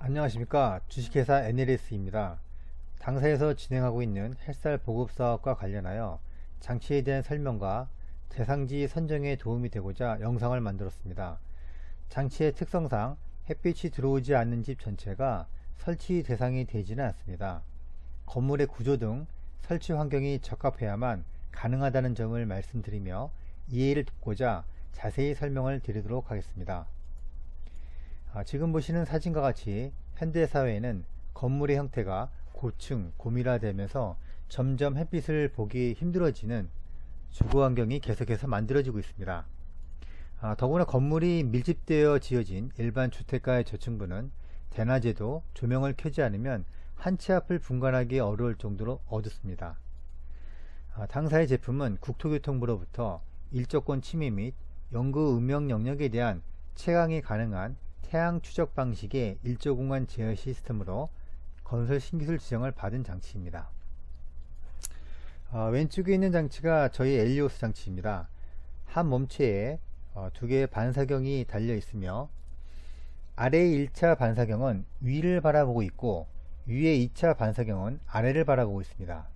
안녕하십니까. 주식회사 NLS입니다. 당사에서 진행하고 있는 햇살 보급 사업과 관련하여 장치에 대한 설명과 대상지 선정에 도움이 되고자 영상을 만들었습니다. 장치의 특성상 햇빛이 들어오지 않는 집 전체가 설치 대상이 되지는 않습니다. 건물의 구조 등 설치 환경이 적합해야만 가능하다는 점을 말씀드리며 이해를 돕고자 자세히 설명을 드리도록 하겠습니다. 지금 보시는 사진과 같이 현대사회에는 건물의 형태가 고층, 고밀화되면서 점점 햇빛을 보기 힘들어지는 주거환경이 계속해서 만들어지고 있습니다. 더구나 건물이 밀집되어 지어진 일반 주택가의 저층부는 대낮에도 조명을 켜지 않으면 한 치 앞을 분간하기 어려울 정도로 어둡습니다. 당사의 제품은 국토교통부로부터 일조권 침해 및 연구 음영 영역에 대한 채광이 가능한 태양 추적 방식의 일조공간 제어 시스템으로 건설 신기술 지정을 받은 장치입니다. 왼쪽에 있는 장치가 저희 엘리오스 장치입니다. 한 몸체에 두 개의 반사경이 달려 있으며 아래의 1차 반사경은 위를 바라보고 있고 위의 2차 반사경은 아래를 바라보고 있습니다.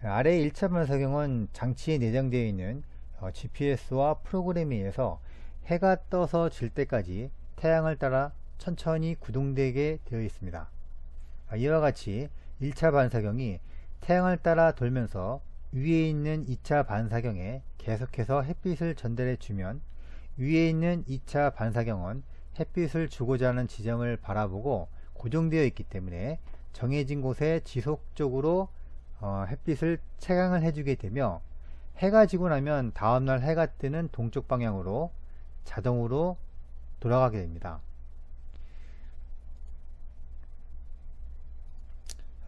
아래의 1차 반사경은 장치에 내장되어 있는 GPS와 프로그램에 의해서 해가 떠서 질 때까지 태양을 따라 천천히 구동되게 되어 있습니다. 이와 같이 1차 반사경이 태양을 따라 돌면서 위에 있는 2차 반사경에 계속해서 햇빛을 전달해 주면 위에 있는 2차 반사경은 햇빛을 주고자 하는 지점을 바라보고 고정되어 있기 때문에 정해진 곳에 지속적으로 햇빛을 채광을 해주게 되며 해가 지고 나면 다음날 해가 뜨는 동쪽 방향으로 자동으로 돌아가게 됩니다.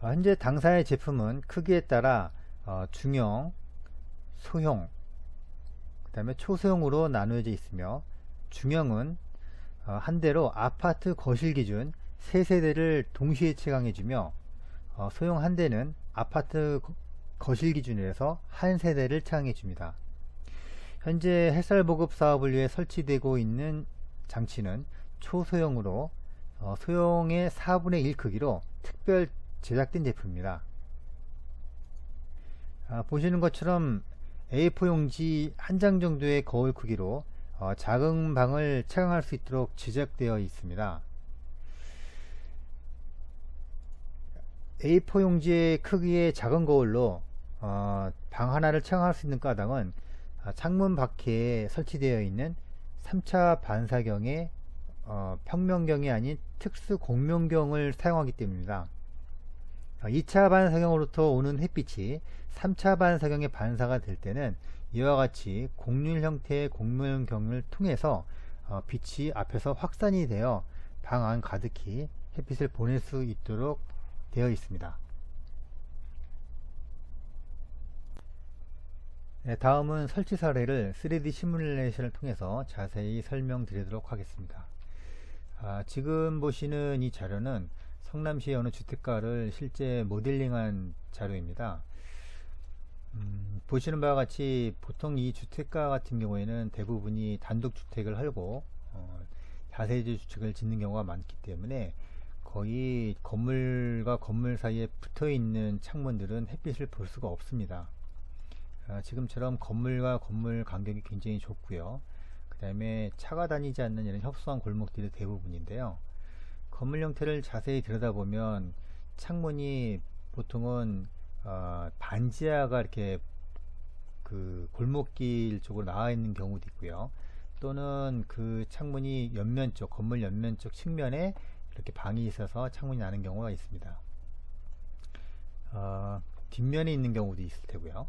현재 당사의 제품은 크기에 따라 중형, 소형, 그 다음에 초소형으로 나누어져 있으며 중형은 한 대로 아파트 거실 기준 3세대를 동시에 채광해주며 소형 한 대는 아파트 거실 기준으로 한 세대를 채광해줍니다. 현재 햇살 보급 사업을 위해 설치되고 있는 장치는 초소형으로 소형의 4분의 1 크기로 특별 제작된 제품입니다. 보시는 것처럼 A4 용지 한 장 정도의 거울 크기로 작은 방을 채광할 수 있도록 제작되어 있습니다. A4 용지의 크기의 작은 거울로 방 하나를 채광할 수 있는 가당은 창문 밖에 설치되어 있는 3차 반사경의 평면경이 아닌 특수 공명경을 사용하기 때문입니다. 2차 반사경으로부터 오는 햇빛이 3차 반사경에 반사가 될 때는 이와 같이 곡률 형태의 공명경을 통해서 빛이 앞에서 확산이 되어 방 안 가득히 햇빛을 보낼 수 있도록 되어 있습니다. 다음은 설치 사례를 3D 시뮬레이션을 통해서 자세히 설명드리도록 하겠습니다. 지금 보시는 이 자료는 성남시의 어느 주택가를 실제 모델링한 자료입니다. 보시는 바와 같이 보통 이 주택가 같은 경우에는 대부분이 단독주택을 하려고 다세대 주택을 짓는 경우가 많기 때문에 거의 건물과 건물 사이에 붙어 있는 창문들은 햇빛을 볼 수가 없습니다. 지금처럼 건물과 건물 간격이 굉장히 좁고요. 그 다음에 차가 다니지 않는 이런 협소한 골목들이 대부분인데요. 건물 형태를 자세히 들여다보면 창문이 보통은 반지하가 이렇게 그 골목길 쪽으로 나와 있는 경우도 있고요. 또는 그 창문이 옆면 쪽, 건물 옆면 쪽 측면에 이렇게 방이 있어서 창문이 나는 경우가 있습니다. 뒷면에 있는 경우도 있을 테고요.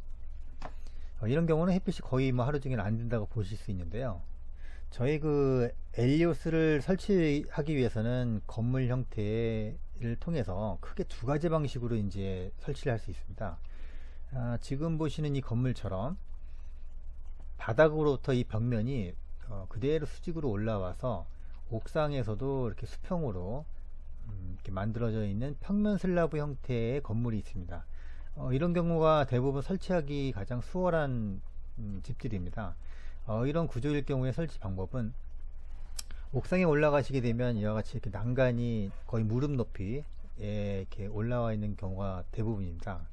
이런 경우는 햇빛이 거의 하루 종일 안 된다고 보실 수 있는데요. 저희 그 엘리오스를 설치하기 위해서는 건물 형태를 통해서 크게 두 가지 방식으로 이제 설치를 할 수 있습니다. 지금 보시는 이 건물처럼 바닥으로부터 이 벽면이 그대로 수직으로 올라와서 옥상에서도 이렇게 수평으로 이렇게 만들어져 있는 평면 슬라브 형태의 건물이 있습니다. 이런 경우가 대부분 설치하기 가장 수월한 집들입니다. 이런 구조일 경우에 설치 방법은 옥상에 올라가시게 되면 이와 같이 이렇게 난간이 거의 무릎 높이에 이렇게 올라와 있는 경우가 대부분입니다.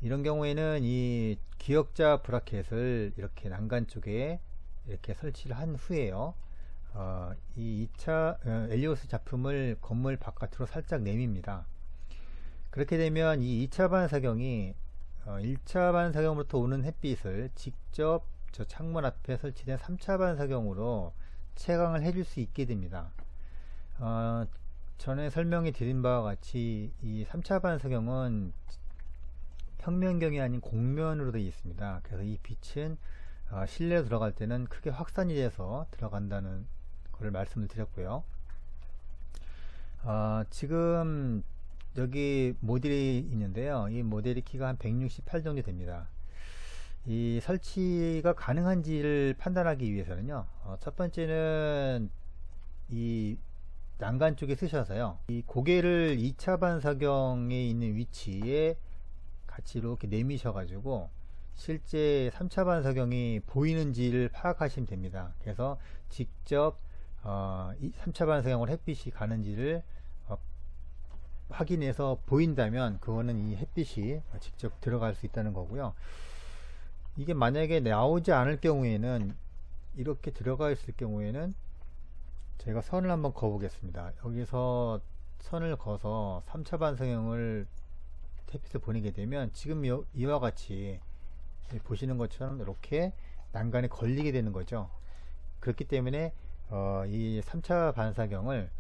이런 경우에는 이 기역자 브라켓을 이렇게 난간 쪽에 이렇게 설치를 한 후에요. 이 2차 엘리오스 작품을 건물 바깥으로 살짝 내밉니다. 그렇게 되면 이 2차 반사경이 1차 반사경으로부터 오는 햇빛을 직접 저 창문 앞에 설치된 3차 반사경으로 채광을 해줄 수 있게 됩니다. 전에 설명해 드린 바와 같이 이 3차 반사경은 평면경이 아닌 곡면으로 되어 있습니다. 그래서 이 빛은 실내로 들어갈 때는 크게 확산이 돼서 들어간다는 것을 말씀을 드렸고요. 지금 여기 모델이 있는데요. 이 모델이 키가 한 168 정도 됩니다. 이 설치가 가능한지를 판단하기 위해서는요, 첫 번째는 이 난간 쪽에 쓰셔서요, 이 고개를 2차 반사경에 있는 위치에 같이 이렇게 내미셔가지고 실제 3차 반사경이 보이는지를 파악하시면 됩니다. 그래서 직접 3차 반사경으로 햇빛이 가는지를 확인해서 보인다면 그거는 이 햇빛이 직접 들어갈 수 있다는 거고요. 이게 만약에 나오지 않을 경우에는, 이렇게 들어가 있을 경우에는 제가 선을 한번 그어 보겠습니다. 여기서 선을 그어서 3차 반사경을 햇빛을 보내게 되면 지금 이와 같이 보시는 것처럼 이렇게 난간에 걸리게 되는 거죠. 그렇기 때문에 이 3차 반사경을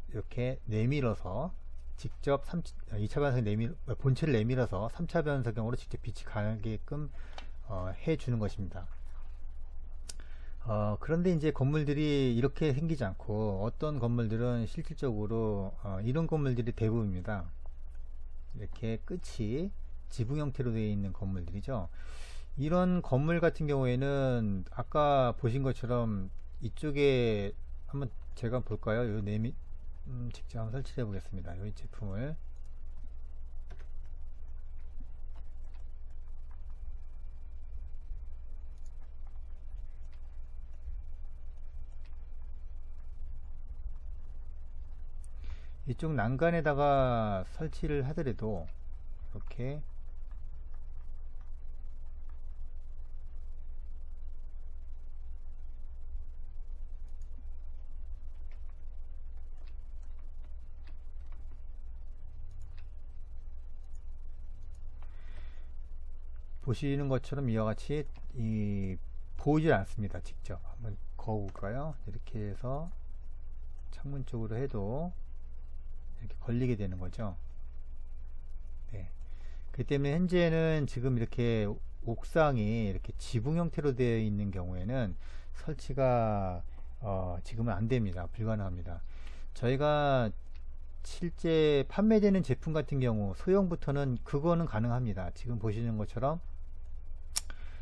이렇게 내밀어서 직접 2차 반사경 본체를 내밀어서 3차 반사경으로 직접 빛이 가게끔 해주는 것입니다. 그런데 이제 건물들이 이렇게 생기지 않고 어떤 건물들은 실질적으로 이런 건물들이 대부분입니다. 이렇게 끝이 지붕 형태로 되어 있는 건물들이죠. 이런 건물 같은 경우에는 아까 보신 것처럼 이쪽에 한번 제가 볼까요? 요 직접 한번 설치해 보겠습니다. 이 제품을 이쪽 난간에다가 설치를 하더라도 이렇게 보시는 것처럼 이와 같이 보이질 않습니다. 직접 한번 그어볼까요? 이렇게 해서 창문 쪽으로 해도 이렇게 걸리게 되는 거죠. 네. 그 때문에 현재는 지금 이렇게 옥상이 이렇게 지붕 형태로 되어 있는 경우에는 설치가 지금은 안 됩니다. 불가능합니다. 저희가 실제 판매되는 제품 같은 경우 소형부터는 그거는 가능합니다. 지금 보시는 것처럼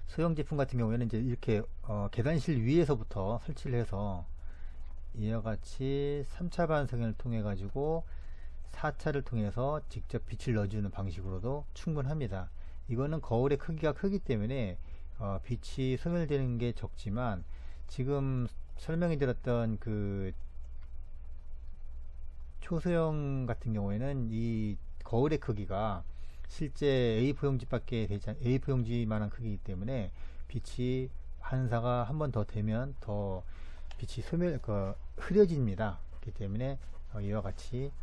소형 제품 같은 경우에는 이제 이렇게 계단실 위에서부터 설치를 해서 이와 같이 3차 반사경을 통해 가지고 4차를 통해서 직접 빛을 넣어주는 방식으로도 충분합니다. 이거는 거울의 크기가 크기 때문에 빛이 소멸되는 게 적지만 지금 설명해 드렸던 그 초소형 같은 경우에는 이 거울의 크기가 실제 A4 용지밖에 되지 A4 용지만한 크기이기 때문에 빛이 반사가 한 번 더 되면 더 빛이 흐려집니다. 그렇기 때문에 이와 같이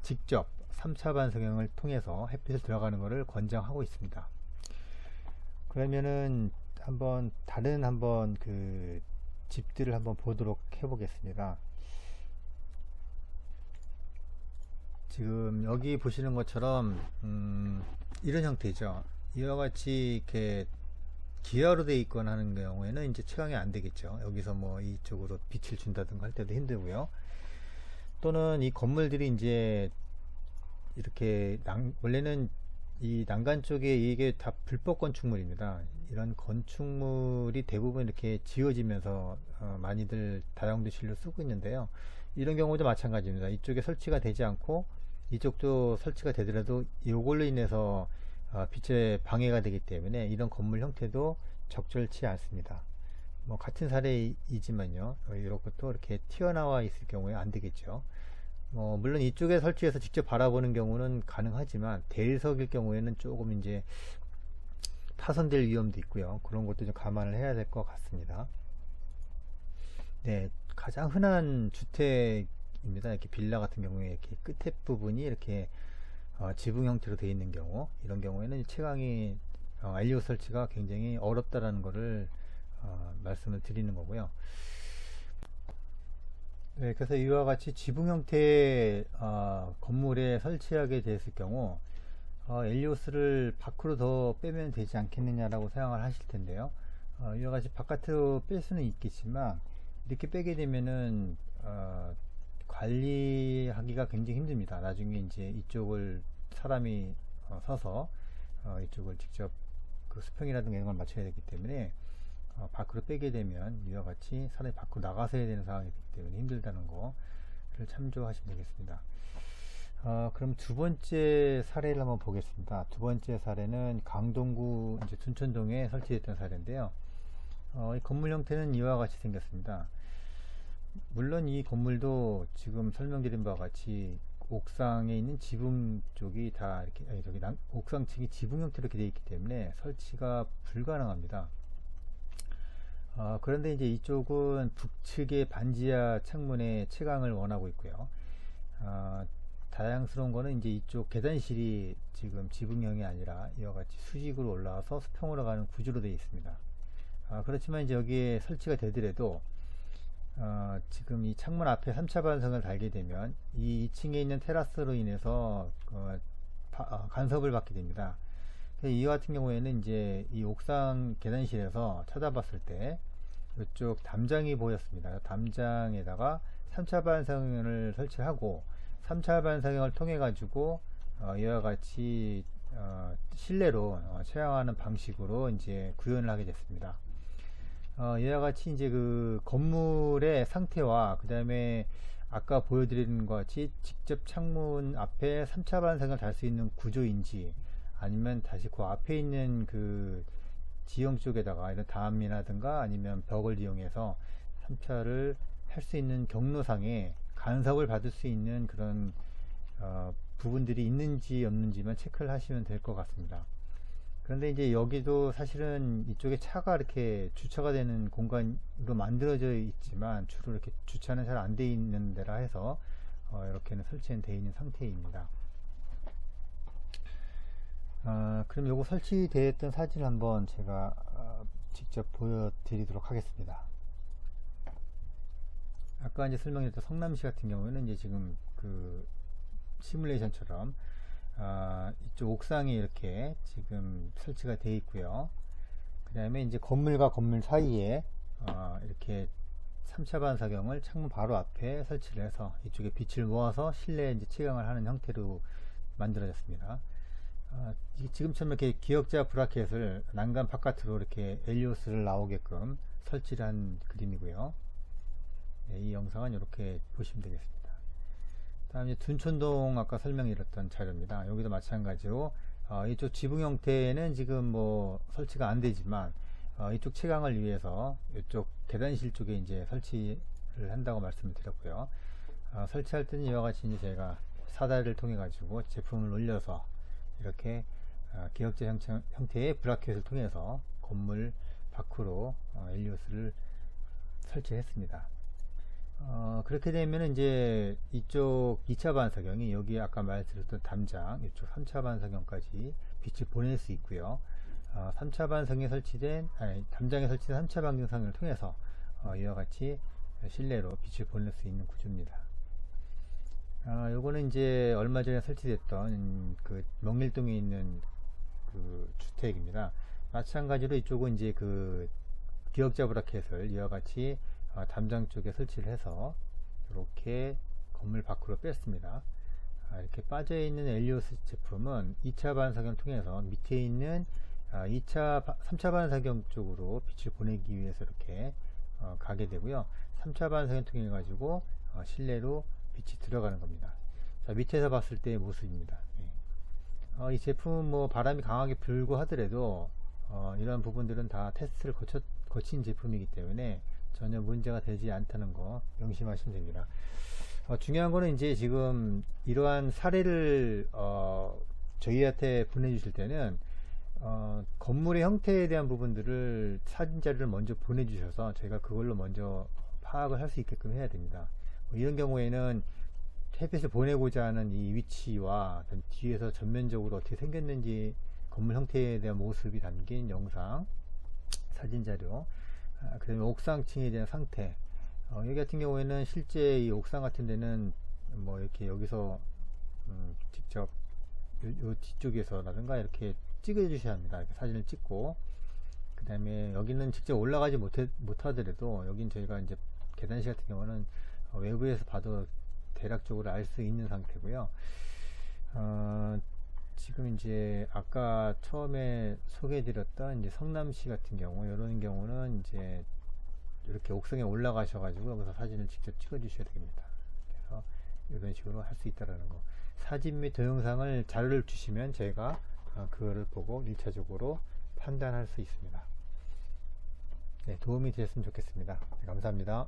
직접 3차 반사경을 통해서 햇빛을 들어가는 것을 권장하고 있습니다. 그러면은 한번 다른 그 집들을 한번 보도록 해 보겠습니다. 지금 여기 보시는 것처럼 이런 형태죠. 이와 같이 이렇게 기아로 되어 있거나 하는 경우에는 이제 채광이 안 되겠죠. 여기서 뭐 이쪽으로 빛을 준다든가 할 때도 힘들고요. 또는 이 건물들이 이제 이렇게 원래는 이 난간 쪽에 이게 다 불법 건축물입니다. 이런 건축물이 대부분 이렇게 지어지면서 많이들 다용도실로 쓰고 있는데요. 이런 경우도 마찬가지입니다. 이쪽에 설치가 되지 않고 이쪽도 설치가 되더라도 이걸로 인해서 빛에 방해가 되기 때문에 이런 건물 형태도 적절치 않습니다. 뭐 같은 사례이지만요. 이렇게 또 이렇게 튀어나와 있을 경우에 안 되겠죠. 물론 이쪽에 설치해서 직접 바라보는 경우는 가능하지만 대리석일 경우에는 조금 이제 파손될 위험도 있고요. 그런 것도 좀 감안을 해야 될 것 같습니다. 네, 가장 흔한 주택입니다. 이렇게 빌라 같은 경우에 이렇게 끝에 부분이 이렇게 지붕 형태로 되어 있는 경우, 이런 경우에는 채광이 알리오 설치가 굉장히 어렵다라는 것을 말씀을 드리는 거고요. 네, 그래서 이와 같이 지붕 형태의 건물에 설치하게 됐을 경우 엘리오스를 밖으로 더 빼면 되지 않겠느냐라고 생각을 하실 텐데요. 이와 같이 바깥으로 뺄 수는 있겠지만 이렇게 빼게 되면은 관리하기가 굉장히 힘듭니다. 나중에 이제 이쪽을 사람이 서서 이쪽을 직접 그 수평이라든가 이런 걸 맞춰야 되기 때문에 밖으로 빼게 되면 이와 같이 사람이 밖으로 나가서 해야 되는 상황이 되기 때문에 힘들다는 거를 참조하시면 되겠습니다. 그럼 두 번째 사례를 한번 보겠습니다. 두 번째 사례는 강동구 이제 둔천동에 설치됐던 사례인데요. 이 건물 형태는 이와 같이 생겼습니다. 물론 이 건물도 지금 설명드린 바와 같이 옥상에 있는 지붕 쪽이 다 이렇게 옥상 층이 지붕 형태로 이렇게 되어 있기 때문에 설치가 불가능합니다. 그런데 이제 이쪽은 북측의 반지하 창문의 채광을 원하고 있고요. 다양스러운 거는 이제 이쪽 계단실이 지금 지붕형이 아니라 이와 같이 수직으로 올라와서 수평으로 가는 구조로 되어 있습니다. 그렇지만 이제 여기에 설치가 되더라도 지금 이 창문 앞에 3차 반성을 달게 되면 이 2층에 있는 테라스로 인해서 간섭을 받게 됩니다. 이 같은 경우에는 이제 이 옥상 계단실에서 찾아봤을 때 이쪽 담장이 보였습니다. 담장에다가 3차 반성을 설치하고 3차 반사경을 통해 가지고 이와 같이 실내로 채광하는 방식으로 이제 구현을 하게 됐습니다. 이와 같이 이제 그 건물의 상태와 그 다음에 아까 보여드리는 것 같이 직접 창문 앞에 3차 반사경을 달 수 있는 구조인지 아니면 다시 그 앞에 있는 그 지형 쪽에다가 이런 담이라든가 아니면 벽을 이용해서 3차를 할 수 있는 경로상에 간섭을 받을 수 있는 그런 부분들이 있는지 없는지만 체크를 하시면 될 것 같습니다. 그런데 이제 여기도 사실은 이쪽에 차가 이렇게 주차가 되는 공간으로 만들어져 있지만 주로 이렇게 주차는 잘 안 돼 있는 데라 해서 이렇게는 설치는 되어 있는 상태입니다. 그럼 요거 설치되어 있던 사진을 한번 제가 직접 보여드리도록 하겠습니다. 아까 이제 설명했던 성남시 같은 경우에는 이제 지금 그 시뮬레이션처럼 이쪽 옥상에 이렇게 지금 설치가 되어 있고요. 그 다음에 이제 건물과 건물 사이에 이렇게 3차 반사경을 창문 바로 앞에 설치를 해서 이쪽에 빛을 모아서 실내에 이제 채광을 하는 형태로 만들어졌습니다. 지금처럼 이렇게 기역자 브라켓을 난간 바깥으로 이렇게 엘리오스를 나오게끔 설치를 한 그림이고요. 네, 이 영상은 이렇게 보시면 되겠습니다. 다음 이제 둔촌동 아까 설명드렸던 자료입니다. 여기도 마찬가지로 이쪽 지붕 형태는 지금 뭐 설치가 안 되지만 이쪽 채광을 위해서 이쪽 계단실 쪽에 이제 설치를 한다고 말씀을 드렸고요. 설치할 때는 이와 같이 이제 제가 사다리를 통해 가지고 제품을 올려서 이렇게 기역자 형태의 브라켓을 통해서 건물 밖으로 엘리오스를 설치했습니다. 그렇게 되면 이제 이쪽 2차 반사경이 여기 아까 말씀드렸던 담장 이쪽 3차 반사경까지 빛을 보낼 수 있고요. 3차 반사경에 설치된 담장에 설치된 3차 반경상을 통해서 이와 같이 실내로 빛을 보낼 수 있는 구조입니다. 요거는 이제 얼마 전에 설치됐던 그 명일동에 있는 그 주택입니다. 마찬가지로 이쪽은 이제 그 기역자 브라켓을 이와 같이 담장 쪽에 설치를 해서 이렇게 건물 밖으로 뺐습니다. 이렇게 빠져있는 엘리오스 제품은 2차 반사경을 통해서 밑에 있는 3차 반사경 쪽으로 빛을 보내기 위해서 이렇게 가게 되고요. 3차 반사경 통해 가지고 실내로 빛이 들어가는 겁니다. 자, 밑에서 봤을 때의 모습입니다. 이 제품은 뭐 바람이 강하게 불고 하더라도 이런 부분들은 다 테스트를 거친 제품이기 때문에 전혀 문제가 되지 않다는 거 명심하시면 됩니다. 중요한 거는 이제 지금 이러한 사례를 저희한테 보내주실 때는 건물의 형태에 대한 부분들을 사진 자료를 먼저 보내주셔서 저희가 그걸로 먼저 파악을 할 수 있게끔 해야 됩니다. 이런 경우에는 햇빛을 보내고자 하는 이 위치와 뒤에서 전면적으로 어떻게 생겼는지 건물 형태에 대한 모습이 담긴 영상, 사진 자료, 그 다음에 옥상층에 대한 상태. 여기 같은 경우에는 실제 이 옥상 같은 데는 뭐 이렇게 여기서 직접 요 뒤쪽에서라든가 이렇게 찍어 주셔야 합니다. 이렇게 사진을 찍고, 그 다음에 여기는 직접 올라가지 못하더라도 여긴 저희가 이제 계단식 같은 경우는 외부에서 봐도 대략적으로 알 수 있는 상태고요. 지금 이제 아까 처음에 소개해드렸던 이제 성남시 같은 경우, 이런 경우는 이제 이렇게 옥상에 올라가셔가지고 여기서 사진을 직접 찍어 주셔야 됩니다. 그래서 이런 식으로 할 수 있다라는 거. 사진 및 동영상을 자료를 주시면 저희가 그거를 보고 1차적으로 판단할 수 있습니다. 네, 도움이 되셨으면 좋겠습니다. 네, 감사합니다.